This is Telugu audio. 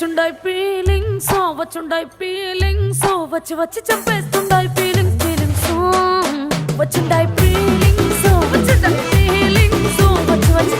వచ్చుండాయి ఫీలింగ్స్ వచ్చుండాయి ఫీలింగ్స్ వచ్చి వచ్చి చంపేస్తుండాయి ఫీలింగ్స్ ఫీలింగ్స్ వచ్చుండాయి ఫీలింగ్స్ వచ్చుండాయి ఫీలింగ్స్ వచ్చి వచ్చి